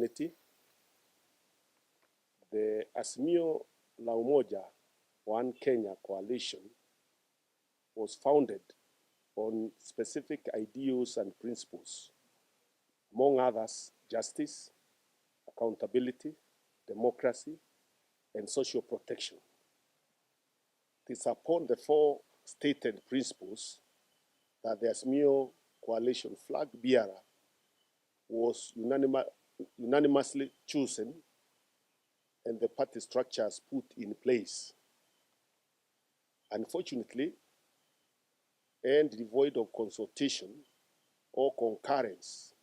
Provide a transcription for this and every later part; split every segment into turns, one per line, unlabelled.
Committee. The Azimio la Umoja One Kenya Coalition was founded on specific ideals and principles, among others, justice, accountability, democracy, and social protection. It is upon the four stated principles that the Azimio Coalition flag bearer was unanimously chosen and the party structures put in place. Unfortunately, and devoid of consultation or concurrence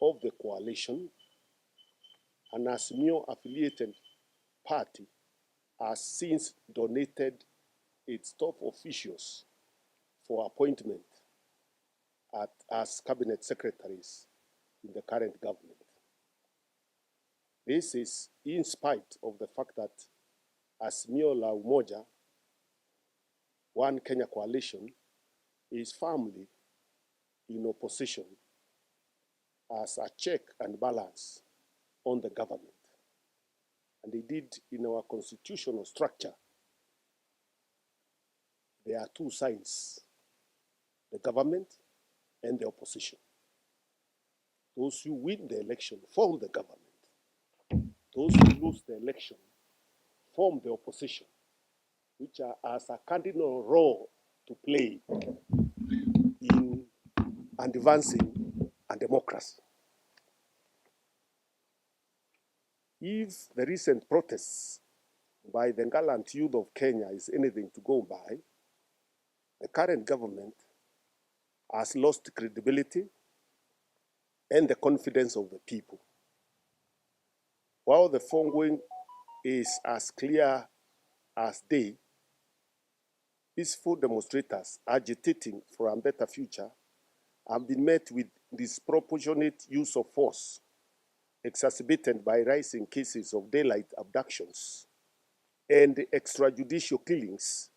of the coalition, an Azimio-affiliated party has since donated its top officials for appointment as cabinet secretaries in the current government. This is in spite of the fact that Azimio la Umoja One Kenya Coalition is firmly in opposition as a check and balance on the government. And indeed, in our constitutional structure, there are two sides, the government and the opposition. Those who win the election form the government. Those who lose the election form the opposition, which has a cardinal role to play in advancing a democracy. If the recent protests by the gallant youth of Kenya is anything to go by, the current government has lost credibility and the confidence of the people. While the foregoing is as clear as day, peaceful demonstrators agitating for a better future have been met with disproportionate use of force, exacerbated by rising cases of daylight abductions and extrajudicial killings,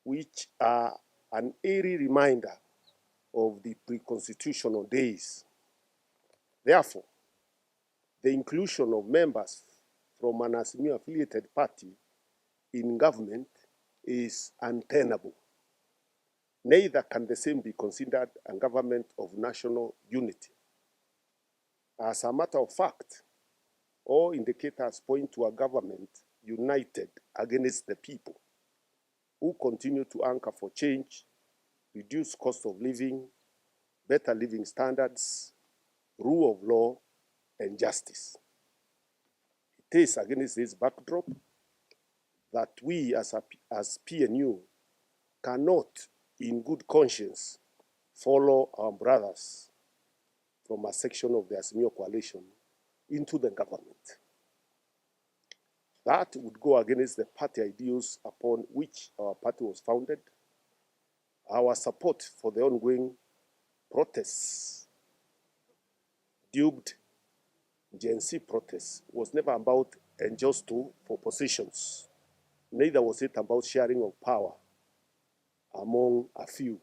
which are an eerie reminder of the pre-constitutional days. Therefore, the inclusion of members from an Azimio-affiliated party in government is untenable. Neither can the same be considered a government of national unity. As a matter of fact, all indicators point to a government united against the people, who continue to anchor for change, reduced cost of living, better living standards, rule of law, and justice. It is against this backdrop that we as PNU cannot, in good conscience, follow our brothers from a section of the Azimio coalition into the government. That would go against the party ideals upon which our party was founded. Our support for the ongoing protests, dubbed Gen Z protests, was never about a jostle for positions. Neither was it about sharing of power among a few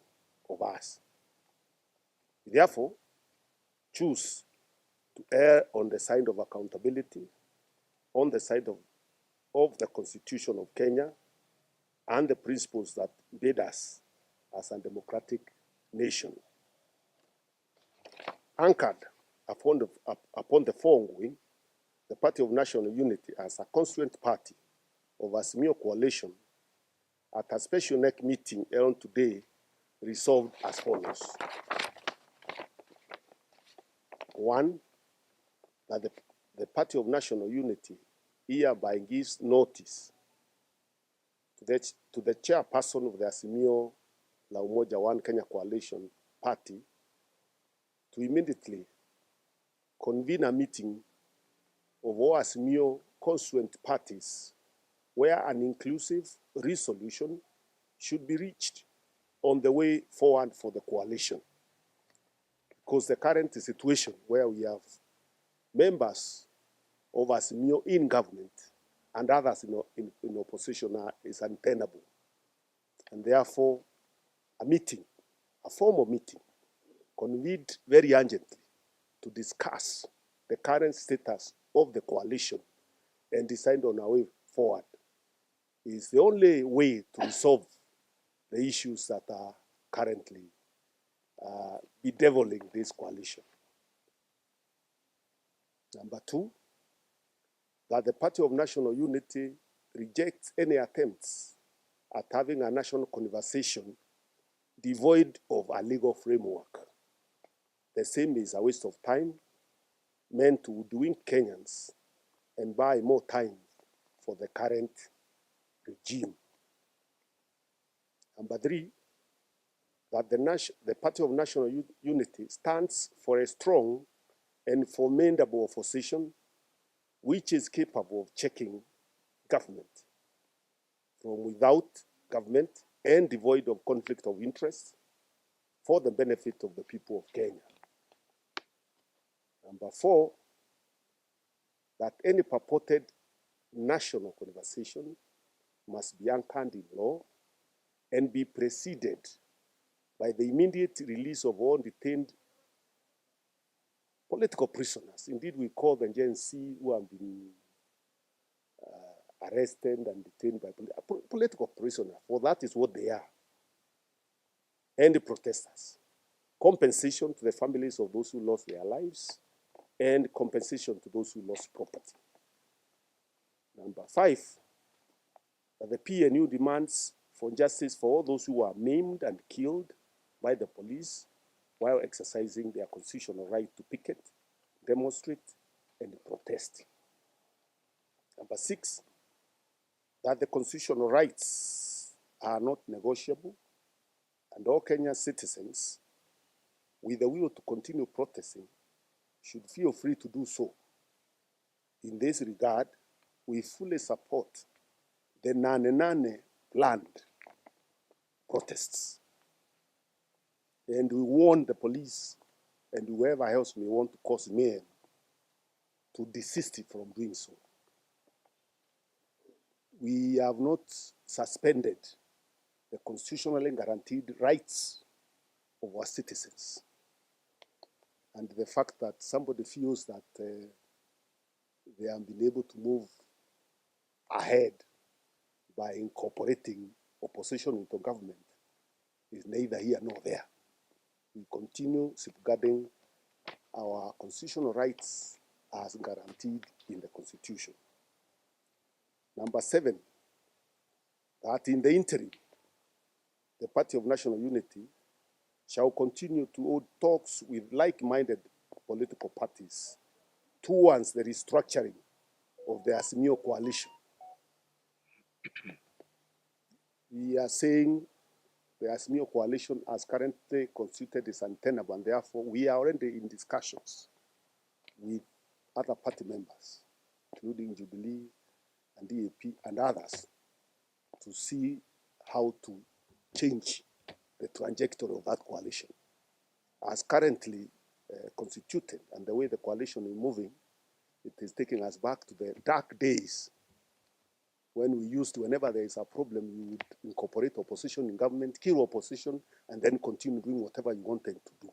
of us. We therefore choose to err on the side of accountability, on the side of the Constitution of Kenya, and the principles that made us as a democratic nation. Anchored upon the foregoing, the Party of National Unity, as a constituent party of Azimio coalition, at a special NEC meeting held today, resolved as follows. 1, that the Party of National Unity hereby gives notice to the chairperson of the Azimio la Umoja One Kenya Coalition Party to immediately convene a meeting of all Azimio constituent parties where an inclusive resolution should be reached on the way forward for the coalition. Because the current situation where we have members of Azimio in government and others in opposition is untenable. And therefore, a formal meeting, convened very urgently to discuss the current status of the coalition and decide on our way forward is the only way to resolve the issues that are currently bedeviling this coalition. Number two, that the Party of National Unity rejects any attempts at having a national conversation devoid of a legal framework. The same is a waste of time meant to doing Kenyans and buy more time for the current regime. Number three, that the Party of National Unity stands for a strong and formidable opposition which is capable of checking government from without government and devoid of conflict of interest for the benefit of the people of Kenya. Number four, that any purported national conversation must be anchored in law and be preceded by the immediate release of all detained political prisoners. Indeed, we call them Gen Z who have been arrested and detained by political prisoners, for that is what they are. And the protesters. Compensation to the families of those who lost their lives and compensation to those who lost property. Number five, that the PNU demands for justice for all those who were maimed and killed by the police while exercising their constitutional right to picket, demonstrate, and protest. Number six, that the constitutional rights are not negotiable, and all Kenyan citizens with the will to continue protesting should feel free to do so. In this regard, we fully support the Nane planned protests. And we warn the police and whoever else may want to cause mayhem to desist from doing so. We have not suspended the constitutionally guaranteed rights of our citizens. And the fact that somebody feels that they have been able to move ahead by incorporating opposition into government is neither here nor there. We continue safeguarding our constitutional rights as guaranteed in the Constitution. Number seven, that in the interim, the Party of National Unity shall continue to hold talks with like-minded political parties towards the restructuring of the Azimio coalition. We are saying the Azimio coalition as currently constituted is untenable, and therefore we are already in discussions with other party members, including Jubilee and DAP and others, to see how to change the trajectory of that coalition. As currently constituted and the way the coalition is moving, it is taking us back to the dark days when we used to, whenever there is a problem, you would incorporate opposition in government, kill opposition, and then continue doing whatever you wanted to do.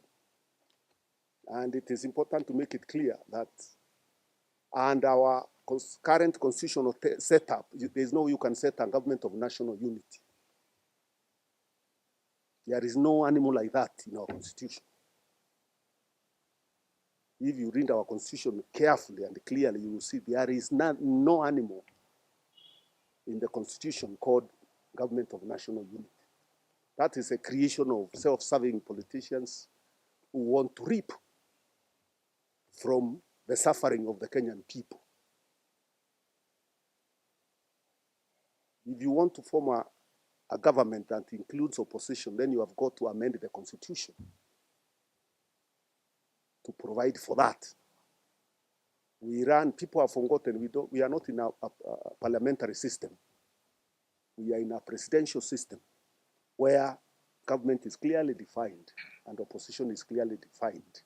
And it is important to make it clear that and our current constitutional setup, there is no way you can set a government of national unity. There is no animal like that in our constitution. If you read our constitution carefully and clearly, you will see there is no animal in the constitution called government of national unity. That is a creation of self-serving politicians who want to reap from the suffering of the Kenyan people. If you want to form a government that includes opposition, then you have got to amend the constitution to provide for that. People have forgotten, we are not in a parliamentary system. We are in a presidential system where government is clearly defined and opposition is clearly defined.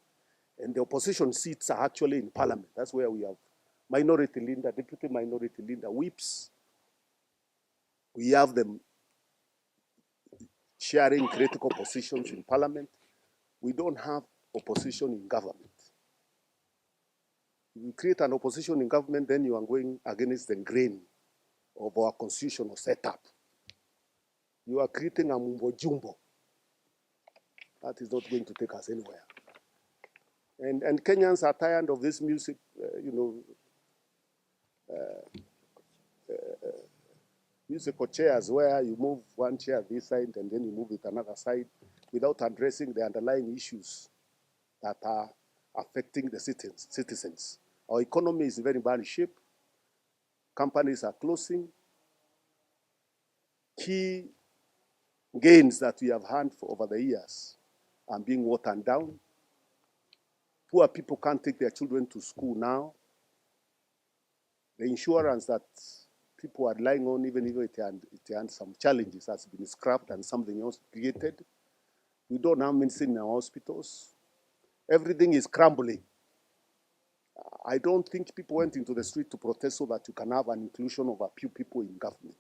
And the opposition seats are actually in parliament. That's where we have minority leader, deputy minority leader, whips. We have them sharing critical positions in parliament. We don't have opposition in government. If you create an opposition in government, then you are going against the grain of our constitutional setup. You are creating a mumbo jumbo. That is not going to take us anywhere. And Kenyans are tired of this music, musical chairs where you move one chair this side and then you move it another side without addressing the underlying issues that are affecting the citizens. Our economy is in very bad shape. Companies are closing. Key gains that we have had for over the years are being watered down. Poor people can't take their children to school now. The insurance that people are relying on, even if it had some challenges, has been scrapped and something else created. We don't have medicine in our hospitals. Everything is crumbling. I don't think people went into the street to protest so that you can have an inclusion of a few people in government.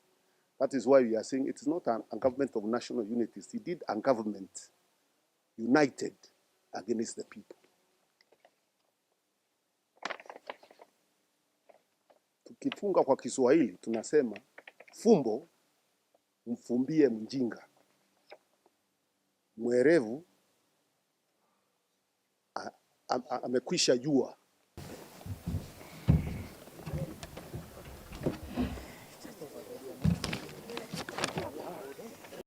That is why we are saying it is not a government of national unity. It's indeed a government united against the people. Tukifunga kwa Kiswahili tunasema fumbo mfumbie mjinga, mwerevu amekwisha jua